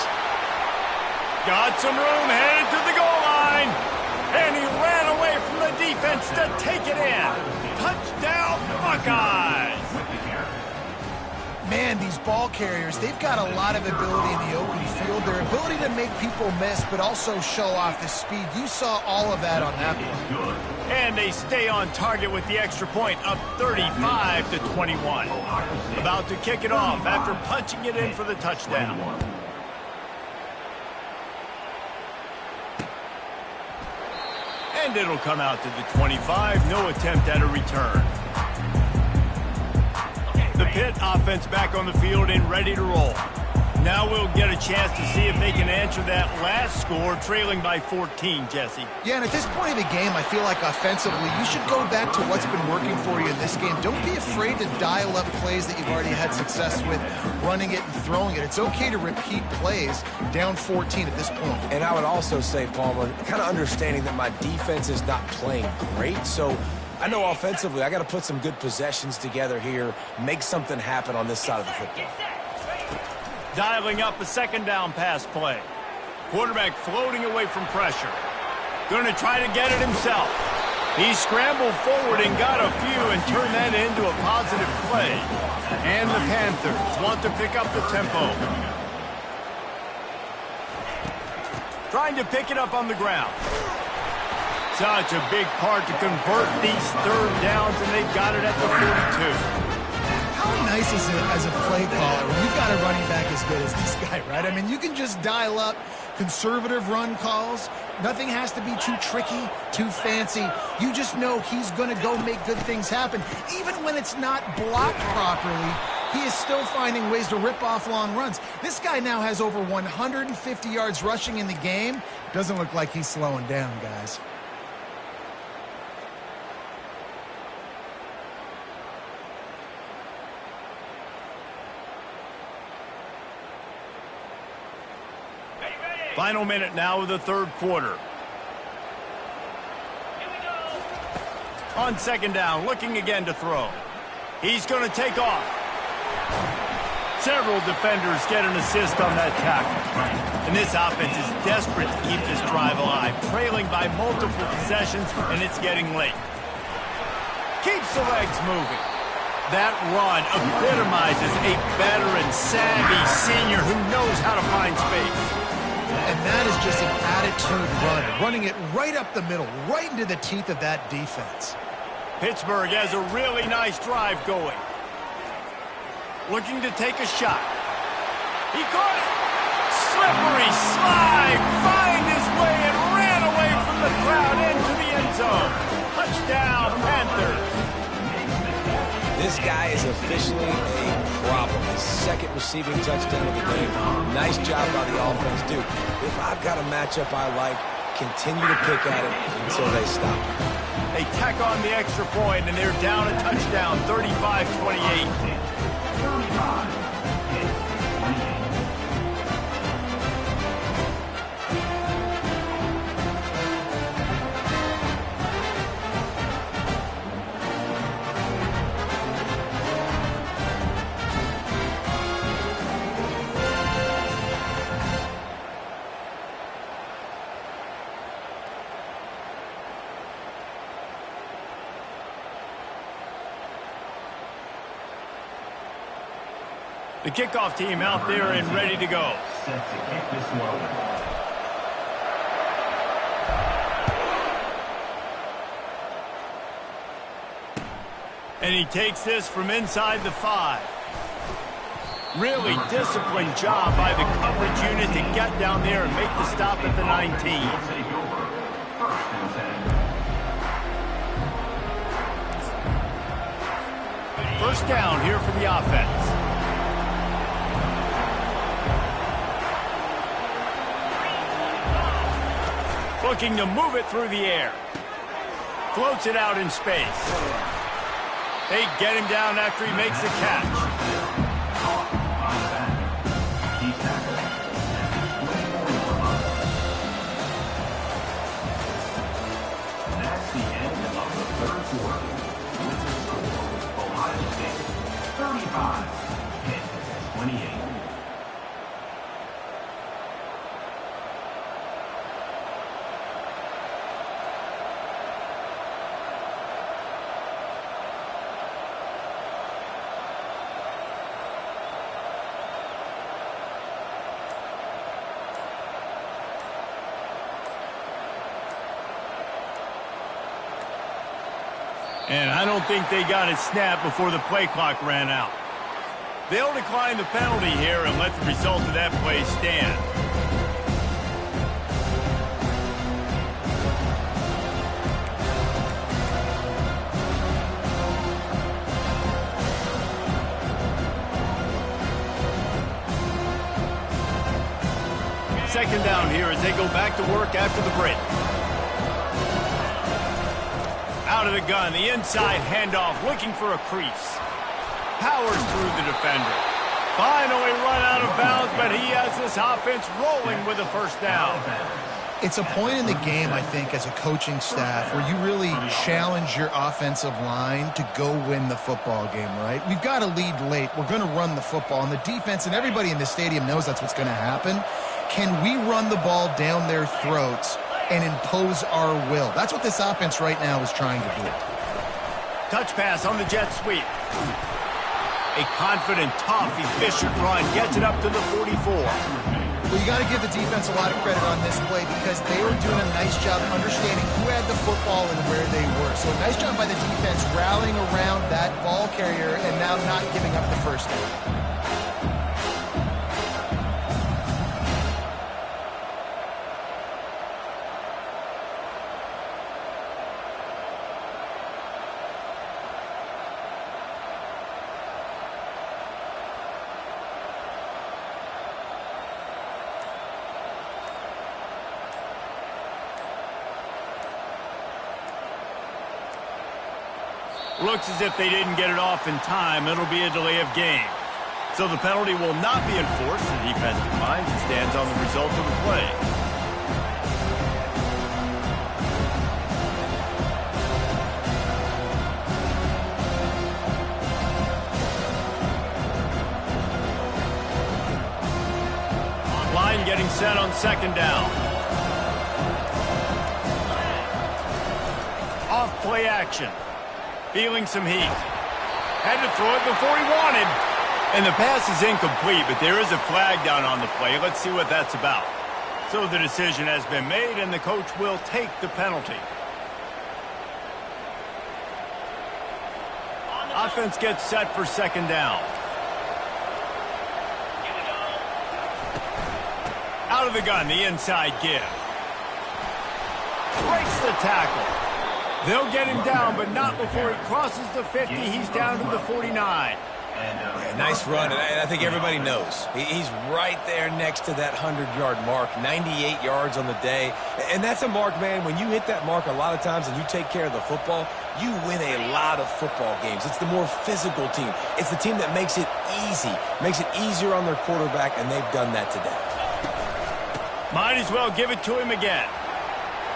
Got some room, headed to the goal line. And he ran away from the defense to take it in. Touchdown, Buckeyes. Man, these ball carriers, they've got a lot of ability in the open field. Their ability to make people miss, but also show off the speed. You saw all of that on that play. And they stay on target with the extra point, up 35-21. About to kick it off after punching it in for the touchdown. And it'll come out to the 25. No attempt at a return. The Pitt offense back on the field and ready to roll. Now we'll get a chance to see if they can answer that last score, trailing by 14, Jesse. Yeah, and at this point of the game, I feel like offensively, you should go back to what's been working for you in this game. Don't be afraid to dial up plays that you've already had success with, running it and throwing it. It's okay to repeat plays down 14 at this point. And I would also say, Palmer, kind of understanding that my defense is not playing great, so I know offensively I got to put some good possessions together here, make something happen on this side of the football. Dialing up a second down pass play. Quarterback floating away from pressure. Going to try to get it himself. He scrambled forward and got a few and turned that into a positive play. And the Panthers want to pick up the tempo. Trying to pick it up on the ground. Such a big part to convert these third downs, and they've got it at the 42. How nice is it as a play caller when you've got a running back as good as this guy, right? I mean, you can just dial up conservative run calls. Nothing has to be too tricky, too fancy. You just know he's going to go make good things happen. Even when it's not blocked properly, he is still finding ways to rip off long runs. This guy now has over 150 yards rushing in the game. Doesn't look like he's slowing down, guys. Final minute now of the third quarter. On second down, looking again to throw. He's going to take off. Several defenders get an assist on that tackle. And this offense is desperate to keep this drive alive, trailing by multiple possessions, and it's getting late. Keeps the legs moving. That run epitomizes a veteran, savvy senior who knows how to find space. And that is just an attitude run, running it right up the middle, right into the teeth of that defense. Pittsburgh has a really nice drive going. Looking to take a shot. He caught it. Slippery slide, find his way and ran away from the crowd into the end zone. Touchdown, Panthers. This guy is officially a problem. His second receiving touchdown of the game. Nice job by the offense. Dude, if I've got a matchup I like, continue to pick at it until they stop. They tack on the extra point, and they're down a touchdown, 35-28. The kickoff team out there and ready to go. Set to kick this one. And he takes this from inside the 5. Really disciplined job by the coverage unit to get down there and make the stop at the 19. Take over. First and 10. First down here for the offense. Looking to move it through the air. Floats it out in space. They get him down after he makes the catch. That's the end of the third quarter. With the score, Ohio State 35, Pitt 28. And I don't think they got it snapped before the play clock ran out. They'll decline the penalty here and let the result of that play stand. Second down here as they go back to work after the break. Out of the gun, the inside handoff, looking for a crease. Powers through the defender. Finally run out of bounds, but he has this offense rolling with a first down. It's a point in the game, I think, as a coaching staff where you really challenge your offensive line to go win the football game, right? We've got to lead late. We're going to run the football. And the defense and everybody in the stadium knows that's what's going to happen. Can we run the ball down their throats and impose our will? That's what this offense right now is trying to do. Touch pass on the jet sweep. A confident, tough, efficient run gets it up to the 44. Well, you got to give the defense a lot of credit on this play because they were doing a nice job understanding who had the football and where they were. So a nice job by the defense rallying around that ball carrier and now not giving up the first down. Looks as if they didn't get it off in time. It'll be a delay of game. So the penalty will not be enforced. The defense declines and stands on the result of the play. Line getting set on second down. Off play action. Feeling some heat. Had to throw it before he wanted. And the pass is incomplete, but there is a flag down on the play. Let's see what that's about. So the decision has been made, and the coach will take the penalty. Offense gets set for second down. Out of the gun, the inside give. Breaks the tackle. They'll get him down, but not before he crosses the 50. He's down to the 49. Yeah, nice run, and I think everybody knows. He's right there next to that 100-yard mark, 98 yards on the day. And that's a mark, man, when you hit that mark a lot of times and you take care of the football, you win a lot of football games. It's the more physical team. It's the team that makes it easy, makes it easier on their quarterback, and they've done that today. Might as well give it to him again.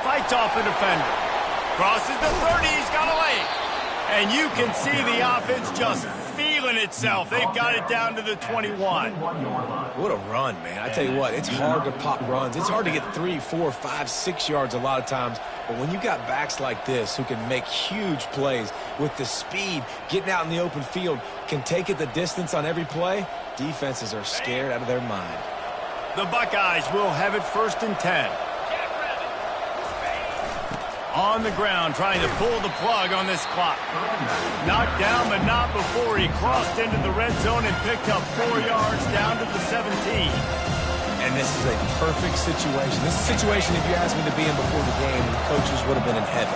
Fights off a defender. Crosses the 30, he's got a lane. And you can see the offense just feeling itself. They've got it down to the 21. What a run, man. I tell you what, it's hard to pop runs. It's hard to get 3, 4, 5, 6 yards a lot of times. But when you got backs like this who can make huge plays with the speed, getting out in the open field, can take it the distance on every play, defenses are scared out of their mind. The Buckeyes will have it first and 10. On the ground, trying to pull the plug on this clock. Knocked down, but not before he crossed into the red zone and picked up 4 yards down to the 17. And this is a perfect situation. This is a situation, if you asked me to be in before the game, the coaches would have been in heaven.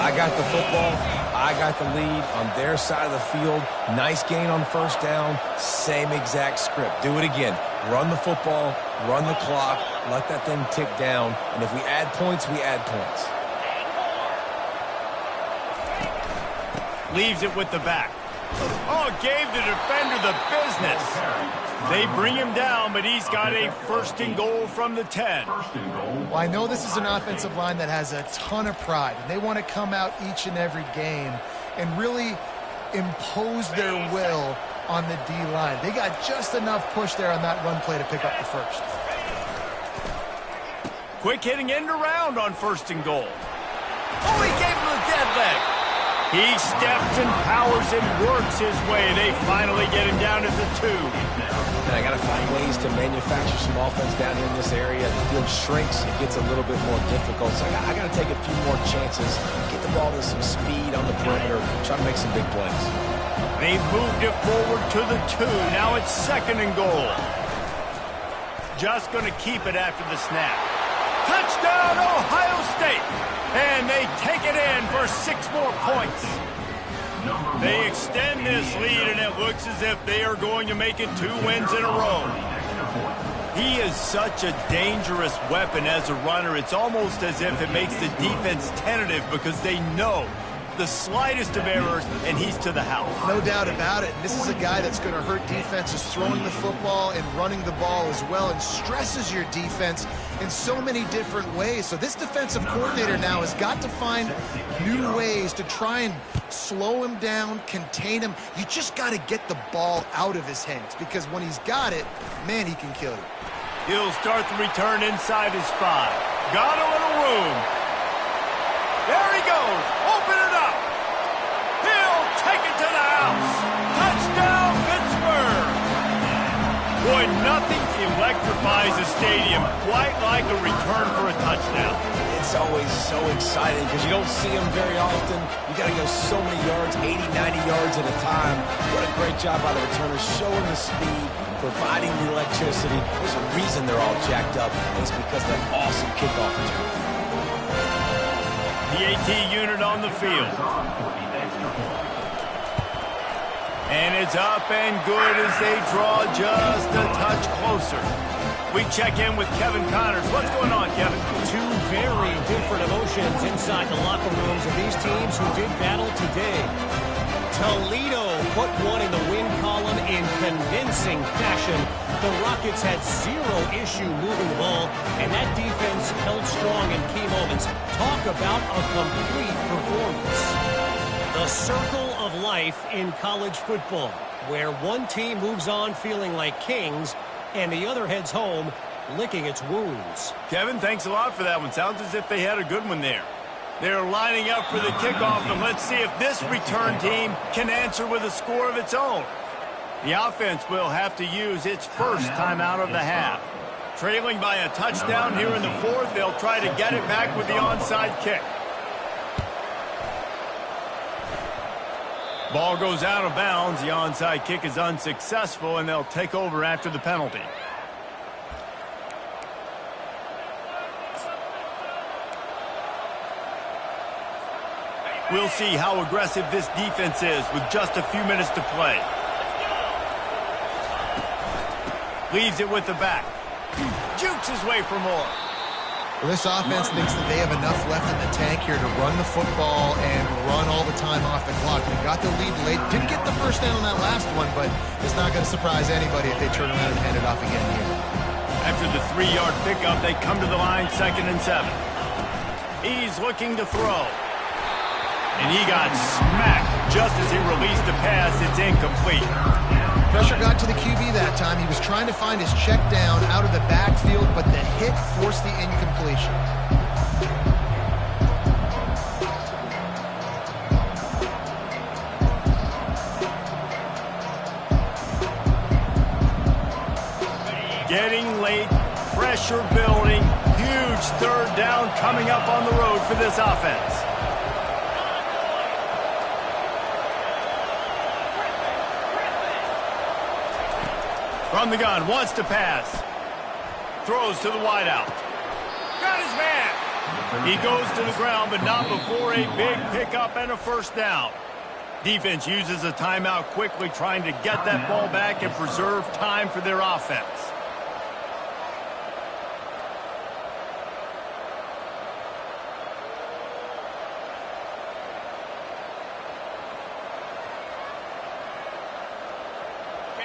I got the football. I got the lead on their side of the field. Nice gain on first down. Same exact script. Do it again. Run the football, run the clock, let that thing tick down. And if we add points, we add points. Leaves it with the back. Oh, gave the defender the business. They bring him down, but he's got a 1st and goal from the 10. Well, I know this is an offensive line that has a ton of pride, and they want to come out each and every game and really impose their will on the D-line. They got just enough push there on that run play to pick up the first. Quick hitting end around on 1st and goal. Oh, he gave him a dead leg. He steps and powers and works his way. They finally get him down at the 2. And I got to find ways to manufacture some offense down here in this area. The field shrinks. It gets a little bit more difficult. So I got to take a few more chances, get the ball to some speed on the perimeter, try to make some big plays. They've moved it forward to the 2. Now it's 2nd and goal. Just going to keep it after the snap. Touchdown, Ohio State! And they take it in for 6 more points. They extend this lead, and it looks as if they are going to make it 2 wins in a row. He is such a dangerous weapon as a runner. It's almost as if it makes the defense tentative because they know the slightest of errors, and he's to the house. No doubt about it. This is a guy that's going to hurt defenses throwing the football and running the ball as well, and stresses your defense in so many different ways. So this defensive coordinator now has got to find new ways to try and slow him down, contain him. You just got to get the ball out of his hands, because when he's got it, man, he can kill you. He'll start the return inside his 5. Got a little room. There he goes. Open it up. He'll take it to the house. Touchdown, Pittsburgh. Boy, nothing electrifies a stadium quite like a return for a touchdown. It's always so exciting because you don't see them very often. You got to go so many yards, 80, 90 yards at a time. What a great job by the returners, showing the speed, providing the electricity. There's a reason they're all jacked up, and it's because of that awesome kickoff return. The AT unit on the field. And it's up and good as they draw just a touch closer. We check in with Kevin Connors. What's going on, Kevin? 2 very different emotions inside the locker rooms of these teams who did battle today. Toledo put one in the win column in convincing fashion. The Rockets had 0 issue moving the ball, and that defense held strong in key moments. Talk about a complete performance. The circle of life in college football, where one team moves on feeling like kings, and the other heads home licking its wounds. Kevin, thanks a lot for that one. Sounds as if they had a good one there. They're lining up for the kickoff, and let's see if this return team can answer with a score of its own. The offense will have to use its first timeout of the half. Trailing by a touchdown here in the 4th, they'll try to get it back with the onside kick. Ball goes out of bounds. The onside kick is unsuccessful, and they'll take over after the penalty. We'll see how aggressive this defense is with just a few minutes to play. Leaves it with the back. Jukes his way for more. Well, this offense thinks that they have enough left in the tank here to run the football and run all the time off the clock. They got the lead late. Didn't get the first down on that last one, but it's not going to surprise anybody if they turn around and hand it off again here. After the 3-yard pickup, they come to the line 2nd and 7. He's looking to throw. And he got smacked just as he released the pass. It's incomplete. Pressure got to the QB that time. He was trying to find his check down out of the backfield, but the hit forced the incompletion. Getting late, pressure building, huge 3rd down coming up on the road for this offense. From the gun, wants to pass. Throws to the wideout. Got his man. He goes to the ground, but not before a big pickup and a first down. Defense uses a timeout quickly, trying to get that ball back and preserve time for their offense.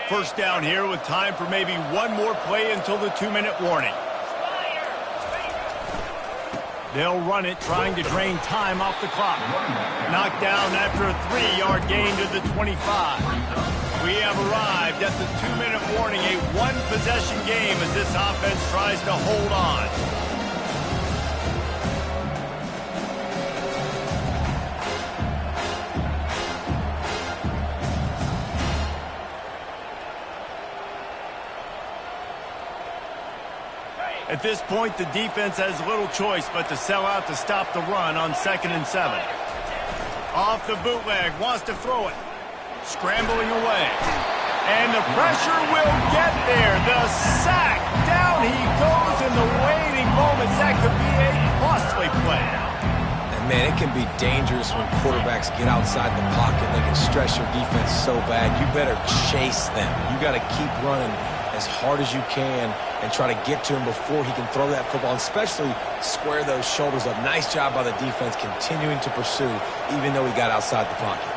First down here with time for maybe one more play until the 2-minute warning. They'll run it, trying to drain time off the clock. Knocked down after a 3-yard gain to the 25. We have arrived at the 2-minute warning, a one-possession game as this offense tries to hold on. At this point, the defense has little choice but to sell out to stop the run on 2nd and 7. Off the bootleg, wants to throw it. Scrambling away. And the pressure will get there. The sack. Down he goes in the waiting moments. That could be a costly play. And man, it can be dangerous when quarterbacks get outside the pocket. They can stress your defense so bad. You better chase them. You got to keep running as hard as you can and try to get to him before he can throw that football, and especially square those shoulders up. Nice job by the defense continuing to pursue, even though he got outside the pocket.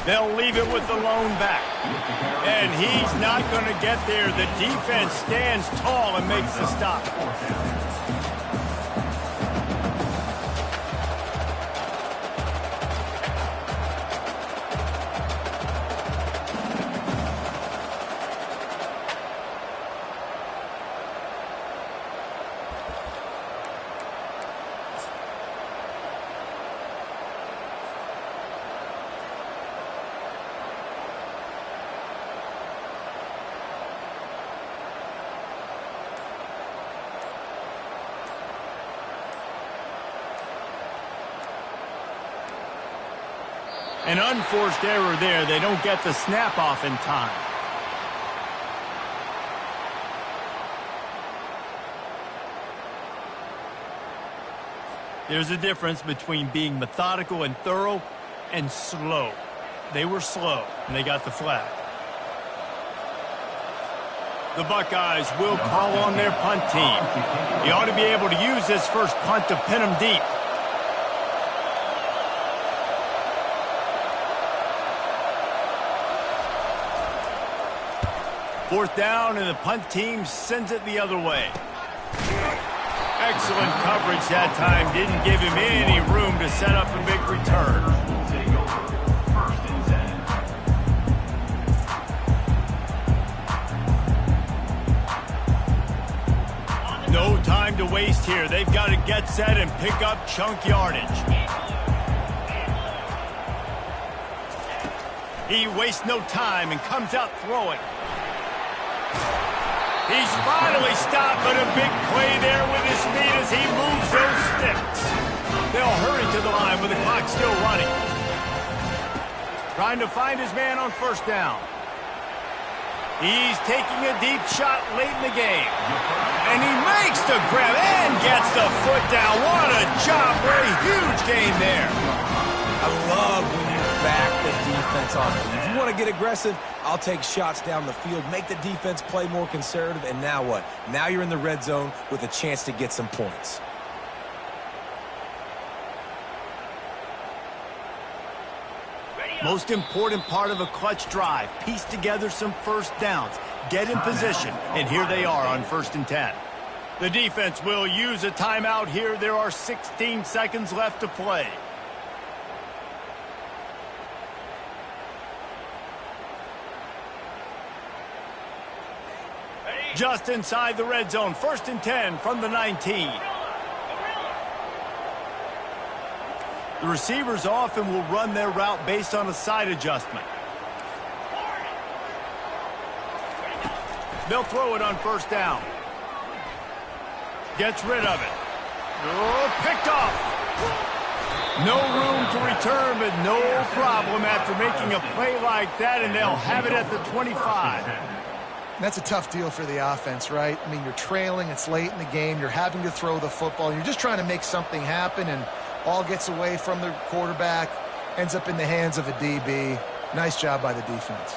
They'll leave it with the lone back. And he's not going to get there. The defense stands tall and makes the stop. An unforced error there. They don't get the snap off in time. There's a difference between being methodical and thorough and slow. They were slow, and they got the flag. The Buckeyes will call on their punt team. He ought to be able to use this first punt to pin them deep. Fourth down, and the punt team sends it the other way. Excellent coverage that time. Didn't give him any room to set up a big return. No time to waste here. They've got to get set and pick up chunk yardage. He wastes no time and comes out throwing. He's finally stopped, but a big play there with his feet as he moves those sticks. They'll hurry to the line with the clock still running. Trying to find his man on first down. He's taking a deep shot late in the game. And he makes the grab and gets the foot down. What a job for a huge gain there. I love when you back the defense on it. If you want to get aggressive, I'll take shots down the field, make the defense play more conservative, and now what? Now you're in the red zone with a chance to get some points. Most important part of a clutch drive, piece together some first downs, get in position, and here they are on 1st and 10. The defense will use a timeout here. There are 16 seconds left to play. Just inside the red zone, 1st and 10 from the 19. The receivers often will run their route based on a side adjustment. They'll throw it on first down. Gets rid of it. Oh, picked off. No room to return, but no problem after making a play like that, and they'll have it at the 25. That's a tough deal for the offense, right? I mean, you're trailing, it's late in the game, you're having to throw the football, you're just trying to make something happen, and all gets away from the quarterback, ends up in the hands of a DB. Nice job by the defense.